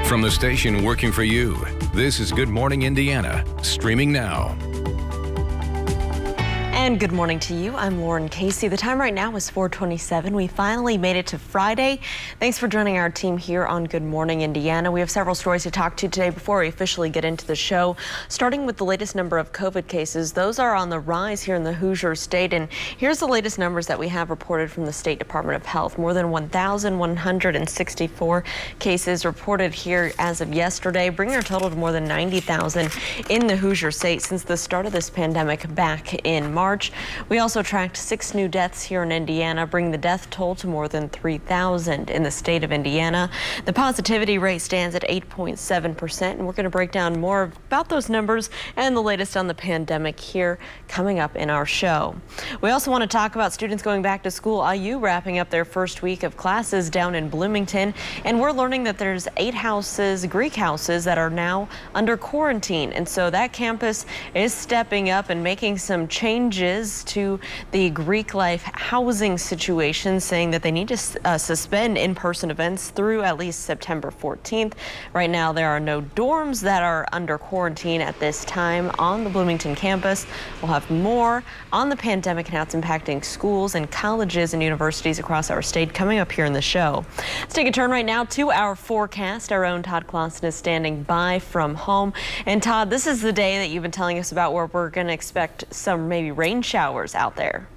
From the station working for you, this is Good Morning Indiana, streaming now. And good morning to you. I'm Lauren Casey. The time right now is 4:27. We finally made it to Friday. Thanks for joining our team here on Good Morning Indiana. We have several stories to talk to today before we officially get into the show. Starting with the latest number of COVID cases. Those are on the rise here in the Hoosier State. And here's the latest numbers that we have reported from the State Department of Health. More than 1,164 cases reported here as of yesterday, bringing our total to more than 90,000 in the Hoosier State since the start of this pandemic back in March. We also tracked 6 new deaths here in Indiana, bringing the death toll to more than 3,000 in the state of Indiana. The positivity rate stands at 8.7%, and we're going to break down more about those numbers and the latest on the pandemic here coming up in our show. We also want to talk about students going back to school. IU wrapping up their first week of classes down in Bloomington, and we're learning that there's 8 houses, Greek houses, that are now under quarantine, and so that campus is stepping up and making some changes to the Greek life housing situation, saying that they need to suspend in-person events through at least September 14th. Right now, there are no dorms that are under quarantine at this time on the Bloomington campus. We'll have more on the pandemic and how it's impacting schools and colleges and universities across our state coming up here in the show. Let's take a turn right now to our forecast. Our own Todd Clausen is standing by from home. And Todd, this is the day that you've been telling us about where we're going to expect some maybe rain showers out there.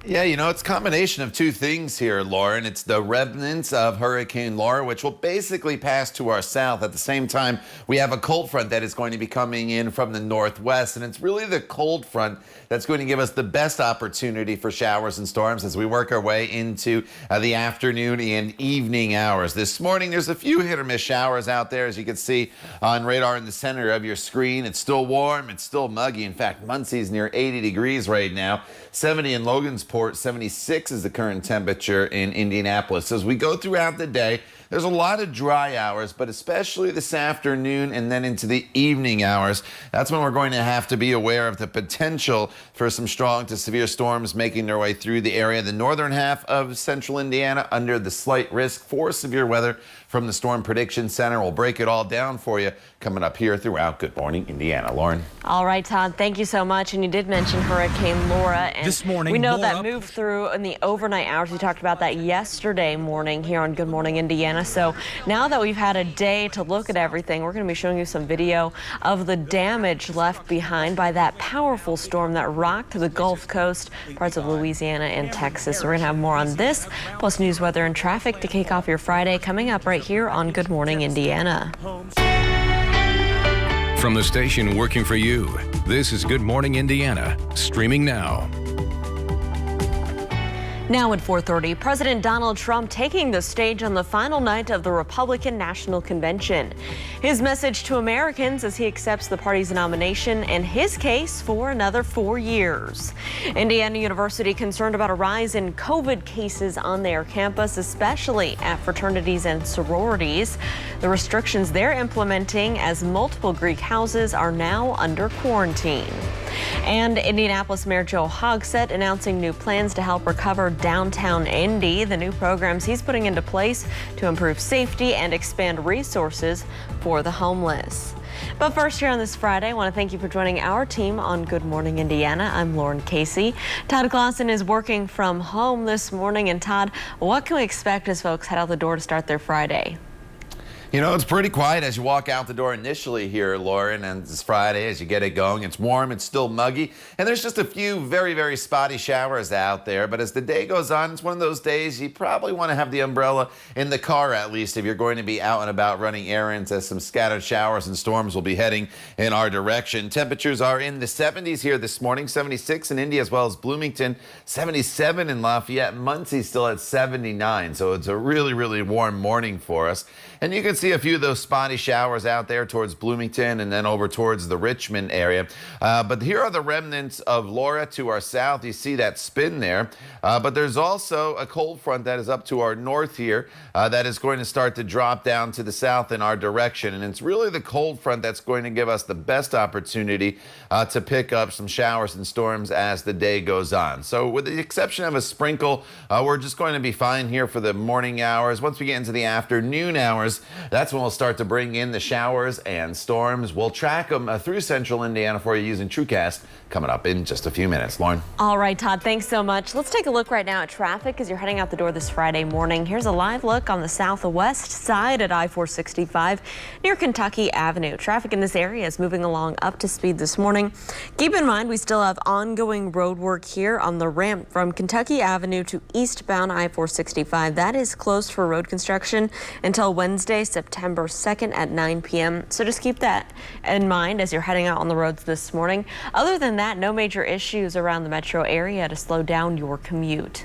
Yeah, you know, it's a combination of two things here, Lauren. It's the remnants of Hurricane Laura, which will basically pass to our south. At the same time, we have a cold front that is going to be coming in from the northwest, and it's really the cold front that's going to give us the best opportunity for showers and storms as we work our way into the afternoon and evening hours. This morning, there's a few hit or miss showers out there, as you can see on radar in the center of your screen. It's still warm. It's still muggy. In fact, Muncie's near 80 degrees right now. 70 in Logansport, 76 is the current temperature in Indianapolis. As we go throughout the day, there's a lot of dry hours, but especially this afternoon and then into the evening hours. That's when we're going to have to be aware of the potential for some strong to severe storms making their way through the area. The northern half of central Indiana under the slight risk for severe weather from the Storm Prediction Center. We'll break it all down for you coming up here throughout Good Morning Indiana. Lauren. All right, Todd, thank you so much. And you did mention Hurricane Laura. And this morning, we know that moved through in the overnight hours. We talked about that yesterday morning here on Good Morning Indiana. So now that we've had a day to look at everything, we're going to be showing you some video of the damage left behind by that powerful storm that rocked the Gulf Coast, parts of Louisiana and Texas. So we're going to have more on this, plus news, weather, and traffic to kick off your Friday coming up right here on Good Morning Indiana. From the station working for you, this is Good Morning Indiana, streaming now. Now at 4:30, President Donald Trump taking the stage on the final night of the Republican National Convention. His message to Americans as he accepts the party's nomination and his case for another 4 years. Indiana University concerned about a rise in COVID cases on their campus, especially at fraternities and sororities. The restrictions they're implementing as multiple Greek houses are now under quarantine. And Indianapolis Mayor Joe Hogsett announcing new plans to help recover downtown Indy. The new programs he's putting into place to improve safety and expand resources for the homeless. But first, here on this Friday, I want to thank you for joining our team on Good Morning Indiana. I'm Lauren Casey. Todd Clausen is working from home this morning. And Todd, what can we expect as folks head out the door to start their Friday? You know, it's pretty quiet as you walk out the door initially here, Lauren, and it's Friday as you get it going. It's warm, it's still muggy, and there's just a few very, very spotty showers out there. But as the day goes on, it's one of those days you probably want to have the umbrella in the car, at least if you're going to be out and about running errands, as some scattered showers and storms will be heading in our direction. Temperatures are in the 70s here this morning, 76 in Indy as well as Bloomington, 77 in Lafayette. Muncie still at 79, so it's a really, really warm morning for us. And you can see a few of those spotty showers out there towards Bloomington and then over towards the Richmond area. But here are the remnants of Laura to our south. You see that spin there. But there's also a cold front that is up to our north here that is going to start to drop down to the south in our direction. And it's really the cold front that's going to give us the best opportunity to pick up some showers and storms as the day goes on. So with the exception of a sprinkle, we're just going to be fine here for the morning hours. Once we get into the afternoon hours, That's when we'll start to bring in the showers and storms. We'll track them through central Indiana for you using TrueCast coming up in just a few minutes. Lauren. All right, Todd, thanks so much. Let's take a look right now at traffic as you're heading out the door this Friday morning. Here's a live look on the southwest side at I-465 near Kentucky Avenue. Traffic in this area is moving along up to speed this morning. Keep in mind, we still have ongoing road work here on the ramp from Kentucky Avenue to eastbound I-465. That is closed for road construction until Wednesday, September 2nd at 9 p.m. So just keep that in mind as you're heading out on the roads this morning. Other than that, no major issues around the metro area to slow down your commute.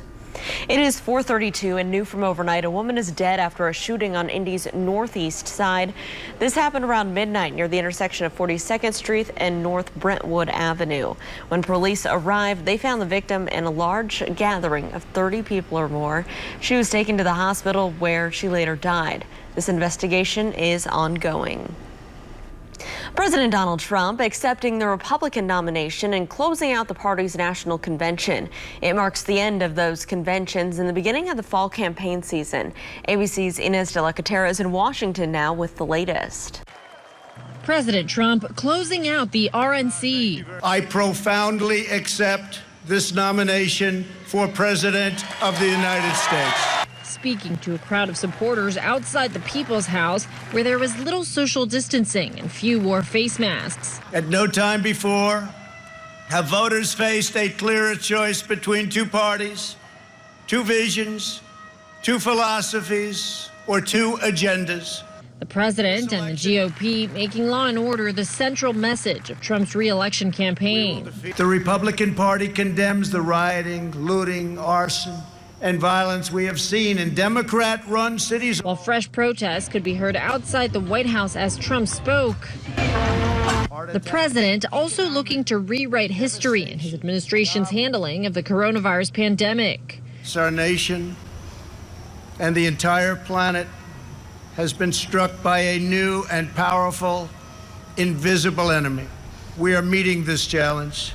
It is 4:32 and new from overnight. A woman is dead after a shooting on Indy's northeast side. This happened around midnight near the intersection of 42nd Street and North Brentwood Avenue. When police arrived, they found the victim in a large gathering of 30 people or more. She was taken to the hospital where she later died. This investigation is ongoing. President Donald Trump accepting the Republican nomination and closing out the party's national convention. It marks the end of those conventions and the beginning of the fall campaign season. ABC's Inez de la Catera is in Washington now with the latest. President Trump closing out the RNC. I profoundly accept this nomination for President of the United States. Speaking to a crowd of supporters outside the People's House, where there was little social distancing and few wore face masks. At no time before have voters faced a clearer choice between two parties, two visions, two philosophies, or two agendas. The president and the GOP making law and order the central message of Trump's re-election campaign. The Republican Party condemns the rioting, looting, arson, and violence we have seen in Democrat-run cities. While fresh protests could be heard outside the White House as Trump spoke, the president also looking to rewrite history in his administration's handling of the coronavirus pandemic. Our nation and the entire planet has been struck by a new and powerful, invisible enemy. We are meeting this challenge.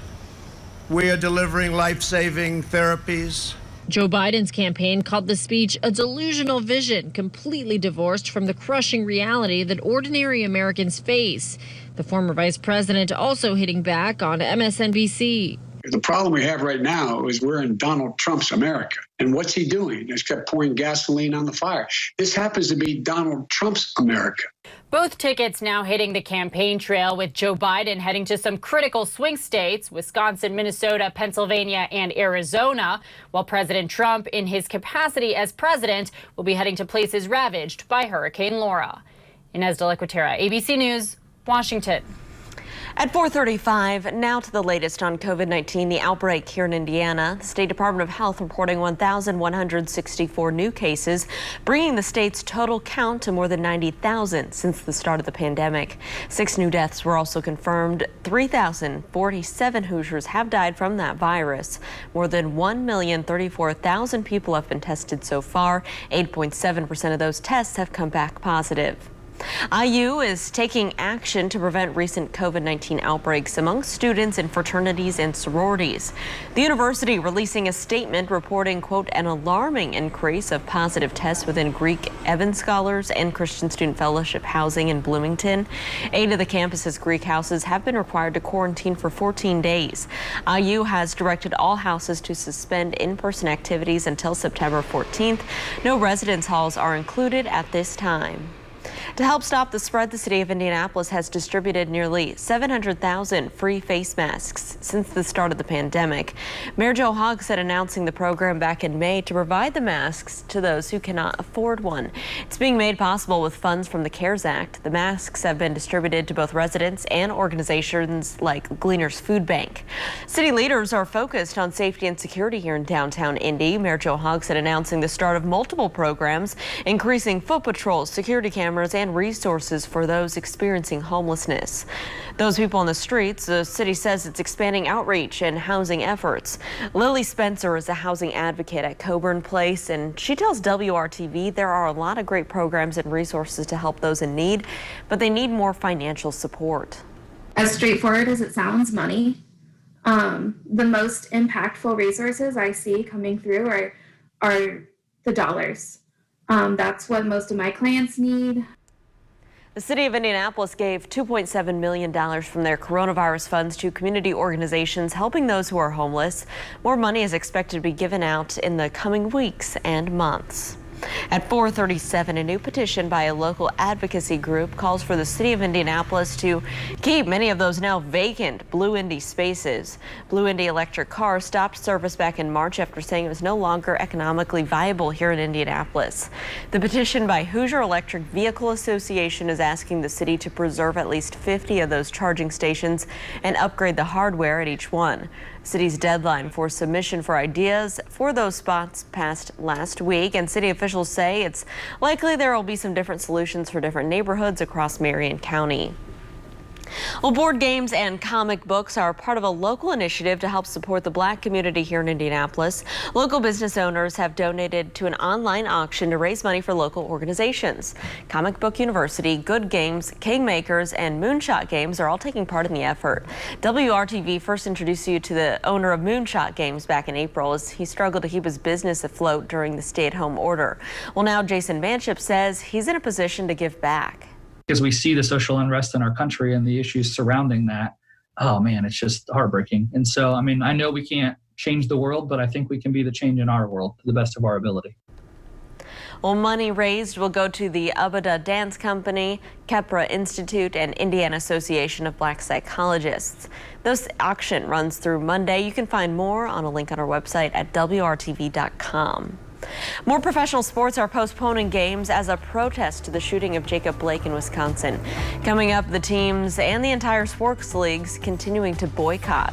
We are delivering life-saving therapies. Joe Biden's campaign called the speech a delusional vision, completely divorced from the crushing reality that ordinary Americans face. The former vice president also hitting back on MSNBC. The problem we have right now is we're in Donald Trump's America. And what's he doing? He's kept pouring gasoline on the fire. This happens to be Donald Trump's America. Both tickets now hitting the campaign trail, with Joe Biden heading to some critical swing states, Wisconsin, Minnesota, Pennsylvania, and Arizona, while President Trump, in his capacity as president, will be heading to places ravaged by Hurricane Laura. Inez de la Catera, ABC News, Washington. At 4:35, now to the latest on COVID-19, the outbreak here in Indiana. The State Department of Health reporting 1,164 new cases, bringing the state's total count to more than 90,000 since the start of the pandemic. 6 new deaths were also confirmed. 3,047 Hoosiers have died from that virus. More than 1,034,000 people have been tested so far. 8.7% of those tests have come back positive. IU is taking action to prevent recent COVID-19 outbreaks among students in fraternities and sororities. The university releasing a statement reporting, quote, an alarming increase of positive tests within Greek Evans Scholars and Christian Student Fellowship housing in Bloomington. 8 of the campus's Greek houses have been required to quarantine for 14 days. IU has directed all houses to suspend in-person activities until September 14th. No residence halls are included at this time. To help stop the spread, the city of Indianapolis has distributed nearly 700,000 free face masks since the start of the pandemic. Mayor Joe Hogg said announcing the program back in May to provide the masks to those who cannot afford one. It's being made possible with funds from the CARES Act. The masks have been distributed to both residents and organizations like Gleaner's Food Bank. City leaders are focused on safety and security here in downtown Indy. Mayor Joe Hogg said announcing the start of multiple programs, increasing foot patrols, security cameras, and resources for those experiencing homelessness. Those people on the streets, the city says it's expanding outreach and housing efforts. Lily Spencer is a housing advocate at Coburn Place, and she tells WRTV there are a lot of great programs and resources to help those in need, but they need more financial support. As straightforward as it sounds, money. The most impactful resources I see coming through are the dollars. That's what most of my clients need. The city of Indianapolis gave $2.7 million from their coronavirus funds to community organizations helping those who are homeless. More money is expected to be given out in the coming weeks and months. At 4:37, a new petition by a local advocacy group calls for the city of Indianapolis to keep many of those now vacant Blue Indy spaces. Blue Indy electric cars stopped service back in March after saying it was no longer economically viable here in Indianapolis. The petition by Hoosier Electric Vehicle Association is asking the city to preserve at least 50 of those charging stations and upgrade the hardware at each one. City's deadline for submission for ideas for those spots passed last week, and city officials say it's likely there will be some different solutions for different neighborhoods across Marion County. Well, board games and comic books are part of a local initiative to help support the Black community here in Indianapolis. Local business owners have donated to an online auction to raise money for local organizations. Comic Book University, Good Games, Kingmakers, and Moonshot Games are all taking part in the effort. WRTV first introduced you to the owner of Moonshot Games back in April as he struggled to keep his business afloat during the stay-at-home order. Well, now Jason Banship says he's in a position to give back. Because we see the social unrest in our country and the issues surrounding that, oh man, it's just heartbreaking. And so, I mean, I know we can't change the world, but I think we can be the change in our world to the best of our ability. Well, money raised will go to the Abada Dance Company, Kepra Institute, and Indiana Association of Black Psychologists. This auction runs through Monday. You can find more on a link on our website at WRTV.com. More professional sports are postponing games as a protest to the shooting of Jacob Blake in Wisconsin. Coming up, the teams and the entire sports leagues continuing to boycott.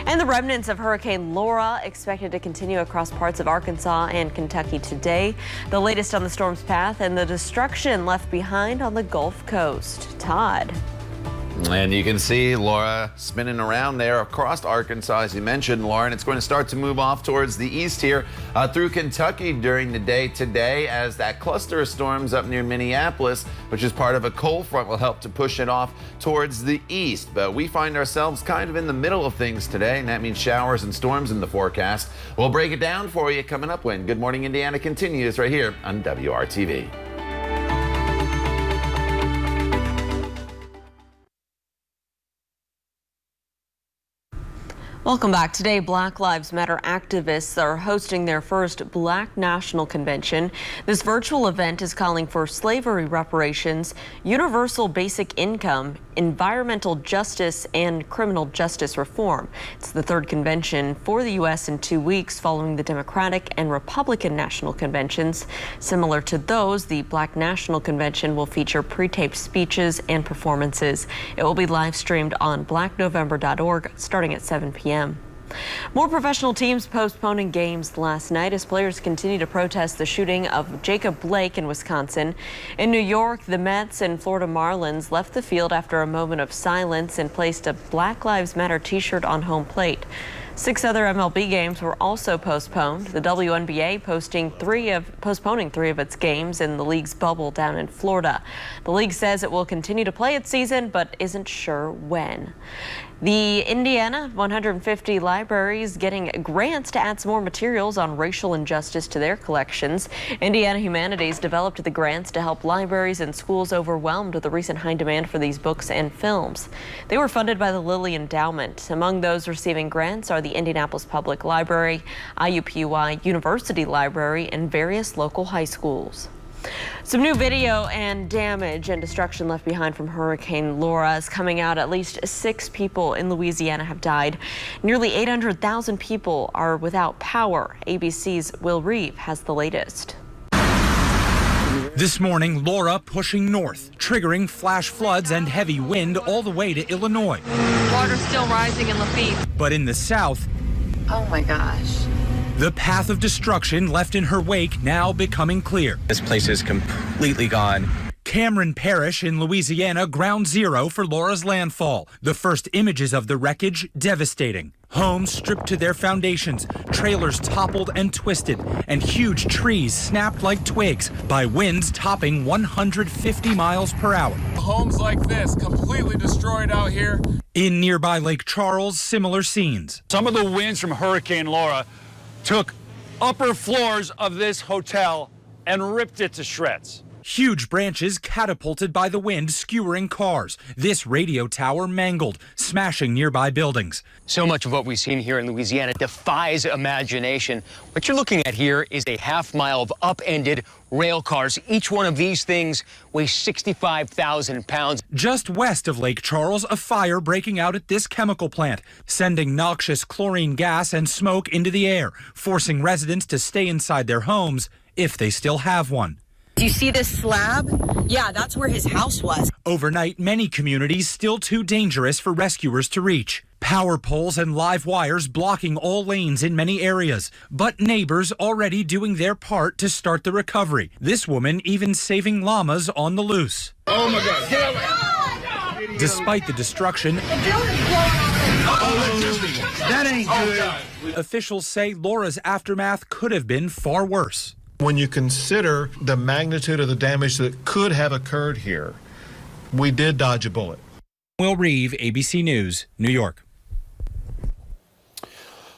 And the remnants of Hurricane Laura expected to continue across parts of Arkansas and Kentucky today. The latest on the storm's path and the destruction left behind on the Gulf Coast. Todd. And you can see Laura spinning around there across Arkansas, as you mentioned, Lauren. It's going to start to move off towards the east here through Kentucky during the day today, as that cluster of storms up near Minneapolis, which is part of a cold front, will help to push it off towards the east. But we find ourselves kind of in the middle of things today, and that means showers and storms in the forecast. We'll break it down for you coming up when Good Morning Indiana continues right here on WRTV. Welcome back. Today, Black Lives Matter activists are hosting their first Black National Convention. This virtual event is calling for slavery reparations, universal basic income, environmental justice, and criminal justice reform. It's the third convention for the U.S. in 2 weeks following the Democratic and Republican national conventions. Similar to those, the Black National Convention will feature pre-taped speeches and performances. It will be live streamed on blacknovember.org starting at 7 p.m. More professional teams postponing games last night as players continue to protest the shooting of Jacob Blake in Wisconsin. In New York, the Mets and Florida Marlins left the field after a moment of silence and placed a Black Lives Matter t-shirt on home plate. 6 other MLB games were also postponed. The WNBA postponing three of its games in the league's bubble down in Florida. The league says it will continue to play its season, but isn't sure when. The Indiana 150 libraries getting grants to add some more materials on racial injustice to their collections. Indiana Humanities developed the grants to help libraries and schools overwhelmed with the recent high demand for these books and films. They were funded by the Lilly Endowment. Among those receiving grants are the Indianapolis Public Library, IUPUI University Library, and various local high schools. Some new video and damage and destruction left behind from Hurricane Laura is coming out. At least 6 people in Louisiana have died. Nearly 800,000 people are without power. ABC's Will Reeve has the latest. This morning, Laura pushing north, triggering flash floods and heavy wind all the way to Illinois. Water still rising in Lafitte. But in the south, oh my gosh. The path of destruction left in her wake now becoming clear. This place is completely gone. Cameron Parish in Louisiana, ground zero for Laura's landfall. The first images of the wreckage devastating. Homes stripped to their foundations, trailers toppled and twisted, and huge trees snapped like twigs by winds topping 150 miles per hour. Homes like this completely destroyed out here. In nearby Lake Charles, similar scenes. Some of the winds from Hurricane Laura took upper floors of this hotel and ripped it to shreds. Huge branches catapulted by the wind, skewering cars. This radio tower mangled, smashing nearby buildings. So much of what we've seen here in Louisiana defies imagination. What you're looking at here is a half-mile of upended rail cars. Each one of these things weighs 65,000 pounds. Just west of Lake Charles, a fire breaking out at this chemical plant, sending noxious chlorine gas and smoke into the air, forcing residents to stay inside their homes if they still have one. Do you see this slab? Yeah, that's where his house was. Overnight, many communities still too dangerous for rescuers to reach. Power poles and live wires blocking all lanes in many areas, but neighbors already doing their part to start the recovery. This woman even saving llamas on the loose. Oh my God, get out. Despite the destruction, That ain't good. Officials say Laura's aftermath could have been far worse. When you consider the magnitude of the damage that could have occurred here, we did dodge a bullet. Will Reeve, ABC News, New York.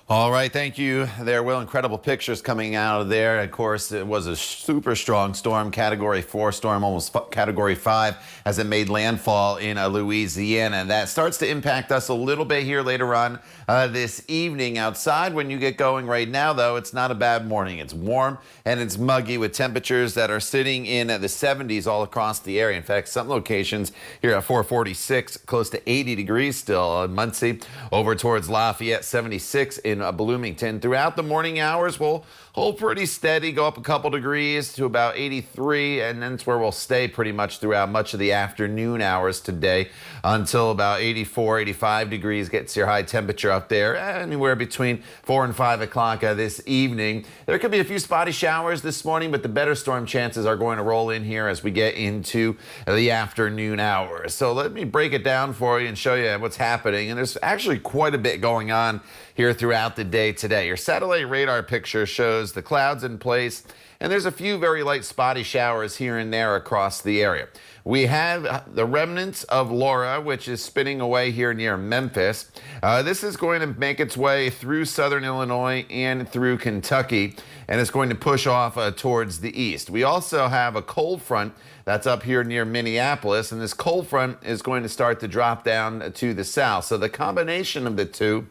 All right, thank you there, Will. Incredible pictures coming out of there. Of course, it was a super strong storm, Category 4 storm, almost Category 5, as it made landfall in Louisiana. And that starts to impact us a little bit here later on this evening. Outside, when you get going right now, though, it's not a bad morning. It's warm and it's muggy with temperatures that are sitting in the 70s all across the area. In fact, some locations here at 446, close to 80 degrees still in Muncie, over towards Lafayette, 76 in Bloomington. Throughout the morning hours, we'll hold pretty steady, go up a couple degrees to about 83, and that's where we'll stay pretty much throughout much of the afternoon hours today until about 84, 85 degrees gets your high temperature up there, anywhere between 4 and 5 o'clock this evening. There could be a few spotty showers this morning, but the better storm chances are going to roll in here as we get into the afternoon hours. So let me break it down for you and show you what's happening. And there's actually quite a bit going on here throughout the day today. Your satellite radar picture shows the clouds in place, and there's a few very light spotty showers here and there across the area. We have the remnants of Laura, which is spinning away here near Memphis. This is going to make its way through southern Illinois and through Kentucky, and it's going to push off towards the east. We also have a cold front that's up here near Minneapolis, and this cold front is going to start to drop down to the south. So the combination of the two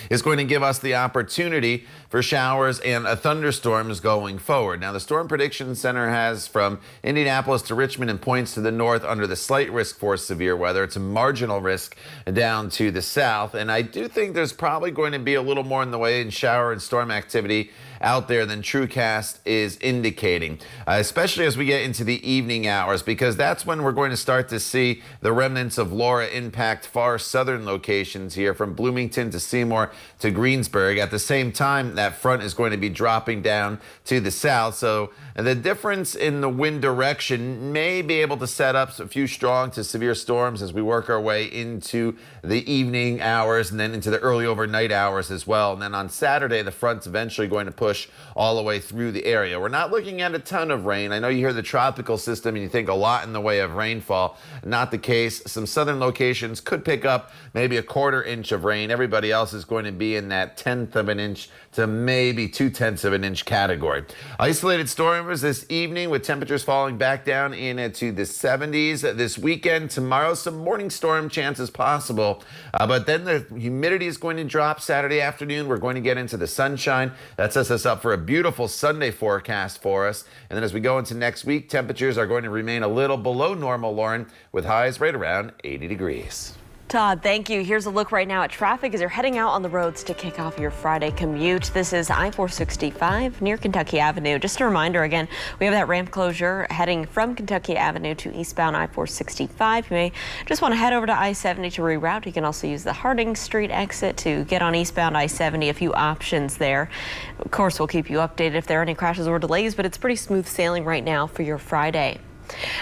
is going to give us the opportunity for showers and thunderstorms going forward. Now, the Storm Prediction Center has from Indianapolis to Richmond and points to the north under the slight risk for severe weather. It's a marginal risk down to the south. And I do think there's probably going to be a little more in the way of shower and storm activity out there than TrueCast is indicating, especially as we get into the evening hours, because that's when we're going to start to see the remnants of Laura impact far southern locations here from Bloomington to Seymour to Greensburg. At the same time, that front is going to be dropping down to the south. So the difference in the wind direction may be able to set up a few strong to severe storms as we work our way into the evening hours and then into the early overnight hours as well. And then on Saturday, the front's eventually going to push all the way through the area. We're not looking at a ton of rain. I know you hear the tropical system and you think a lot in the way of rainfall. Not the case. Some southern locations could pick up maybe a 1/4 inch of rain. Everybody else is going to be in that 1/10 of an inch to maybe 2/10 of an inch category. Isolated storms this evening with temperatures falling back down into the 70s. This weekend, tomorrow, some morning storm chances possible. But then the humidity is going to drop Saturday afternoon. We're going to get into the sunshine. That sets us up for a beautiful Sunday forecast for us. And then as we go into next week, temperatures are going to remain a little below normal, Lauren, with highs right around 80 degrees. Todd, thank you. Here's a look right now at traffic as you're heading out on the roads to kick off your Friday commute. This is I-465 near Kentucky Avenue. Just a reminder again, we have that ramp closure heading from Kentucky Avenue to eastbound I-465. You may just want to head over to I-70 to reroute. You can also use the Harding Street exit to get on eastbound I-70. A few options there. Of course, we'll keep you updated if there are any crashes or delays, but it's pretty smooth sailing right now for your Friday.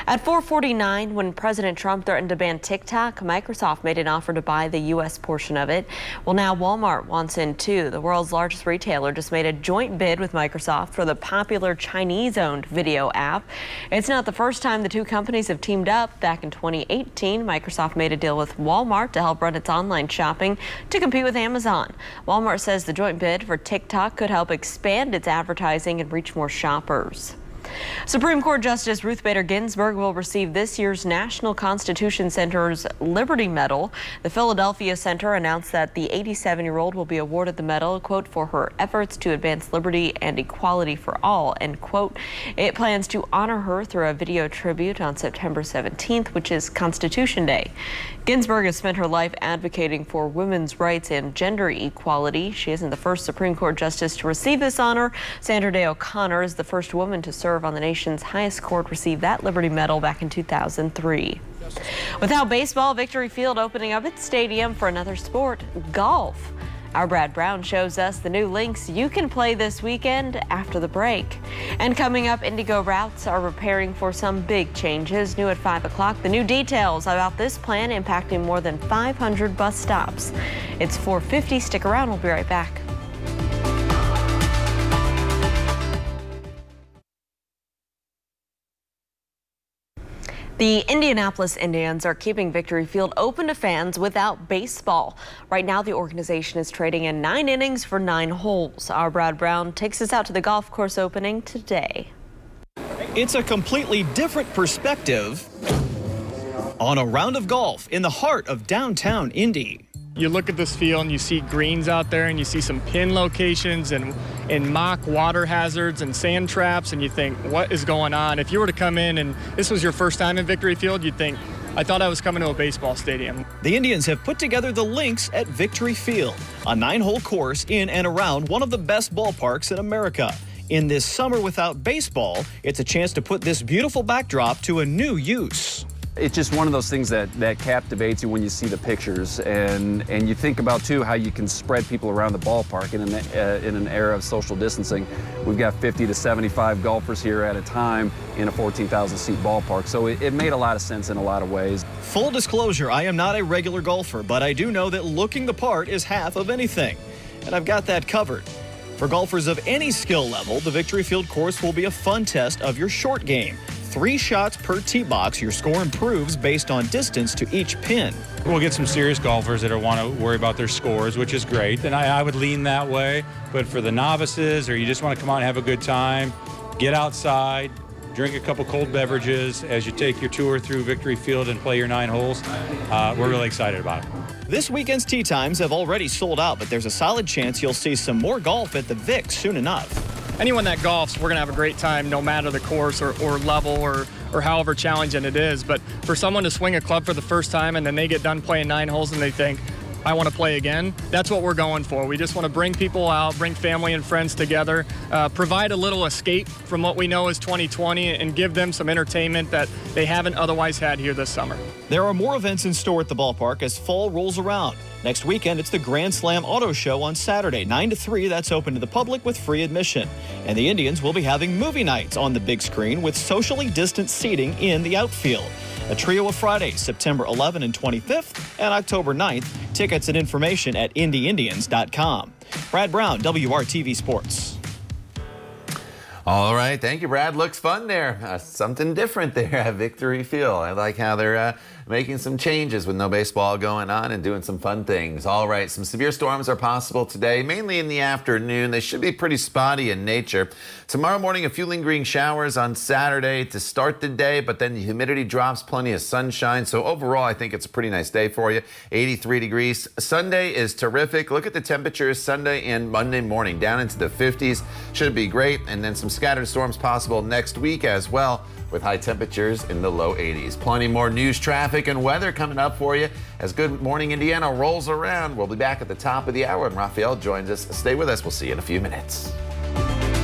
At 4:49, when President Trump threatened to ban TikTok, Microsoft made an offer to buy the U.S. portion of it. Well, now Walmart wants in too. The world's largest retailer just made a joint bid with Microsoft for the popular Chinese-owned video app. It's not the first time the two companies have teamed up. Back in 2018, Microsoft made a deal with Walmart to help run its online shopping to compete with Amazon. Walmart says the joint bid for TikTok could help expand its advertising and reach more shoppers. Supreme Court Justice Ruth Bader Ginsburg will receive this year's National Constitution Center's Liberty Medal. The Philadelphia Center announced that the 87-year-old will be awarded the medal, quote, for her efforts to advance liberty and equality for all, end quote. It plans to honor her through a video tribute on September 17th, which is Constitution Day. Ginsburg has spent her life advocating for women's rights and gender equality. She isn't the first Supreme Court justice to receive this honor. Sandra Day O'Connor is the first woman to serve on the nation's highest court, received that Liberty Medal back in 2003. Without baseball, Victory Field opening up its stadium for another sport, golf. Our Brad Brown shows us the new links you can play this weekend after the break. And coming up, Indigo routes are preparing for some big changes. New at 5 o'clock, the new details about this plan impacting more than 500 bus stops. It's 4:50. Stick around. We'll be right back. The Indianapolis Indians are keeping Victory Field open to fans without baseball. Right now, the organization is trading in 9 innings for 9 holes. Our Brad Brown takes us out to the golf course opening today. It's a completely different perspective on a round of golf in the heart of downtown Indy. You look at this field and you see greens out there and you see some pin locations and mock water hazards and sand traps, and you think, what is going on? If you were to come in and this was your first time in Victory Field, you'd think, I thought I was coming to a baseball stadium. The Indians have put together the links at Victory Field, a 9-hole course in and around one of the best ballparks in America. In this summer without baseball, it's a chance to put this beautiful backdrop to a new use. It's just one of those things that captivates you when you see the pictures, and you think about too how you can spread people around the ballpark in an era of social distancing. We've got 50 to 75 golfers here at a time in a 14,000 seat ballpark, so it made a lot of sense in a lot of ways. Full disclosure, I am not a regular golfer, but I do know that looking the part is half of anything, and I've got that covered. For golfers of any skill level, the Victory Field course will be a fun test of your short game. 3 shots per tee box, your score improves based on distance to each pin. We'll get some serious golfers that want to worry about their scores, which is great, and I would lean that way. But for the novices, or you just want to come out and have a good time, get outside, drink a couple cold beverages as you take your tour through Victory Field and play your 9 holes. We're really excited about it. This weekend's tee times have already sold out, but there's a solid chance you'll see some more golf at the Vic soon enough. Anyone that golfs, we're going to have a great time no matter the course or level or however challenging it is. But for someone to swing a club for the first time and then they get done playing 9 holes and they think, I want to play again, that's what we're going for. We just want to bring people out, bring family and friends together, provide a little escape from what we know is 2020 and give them some entertainment that they haven't otherwise had here this summer. There are more events in store at the ballpark as fall rolls around. Next weekend, it's the Grand Slam Auto Show on Saturday, 9 to 3. That's open to the public with free admission. And the Indians will be having movie nights on the big screen with socially distanced seating in the outfield. A trio of Fridays, September 11 and 25th, and October 9th. Tickets and information at IndyIndians.com. Brad Brown, WRTV Sports. All right, thank you, Brad. Looks fun there. Something different there at Victory Field. I like how they're making some changes with no baseball going on and doing some fun things. All right, some severe storms are possible today, mainly in the afternoon. They should be pretty spotty in nature. Tomorrow morning, a few lingering showers on Saturday to start the day, but then the humidity drops, plenty of sunshine. So overall, I think it's a pretty nice day for you. 83 degrees. Sunday is terrific. Look at the temperatures Sunday and Monday morning, down into the 50s. Should be great. And then some scattered storms possible next week as well, with high temperatures in the low 80s. Plenty more news, traffic, and weather coming up for you as Good Morning Indiana rolls around. We'll be back at the top of the hour, and Raphael joins us. Stay with us. We'll see you in a few minutes.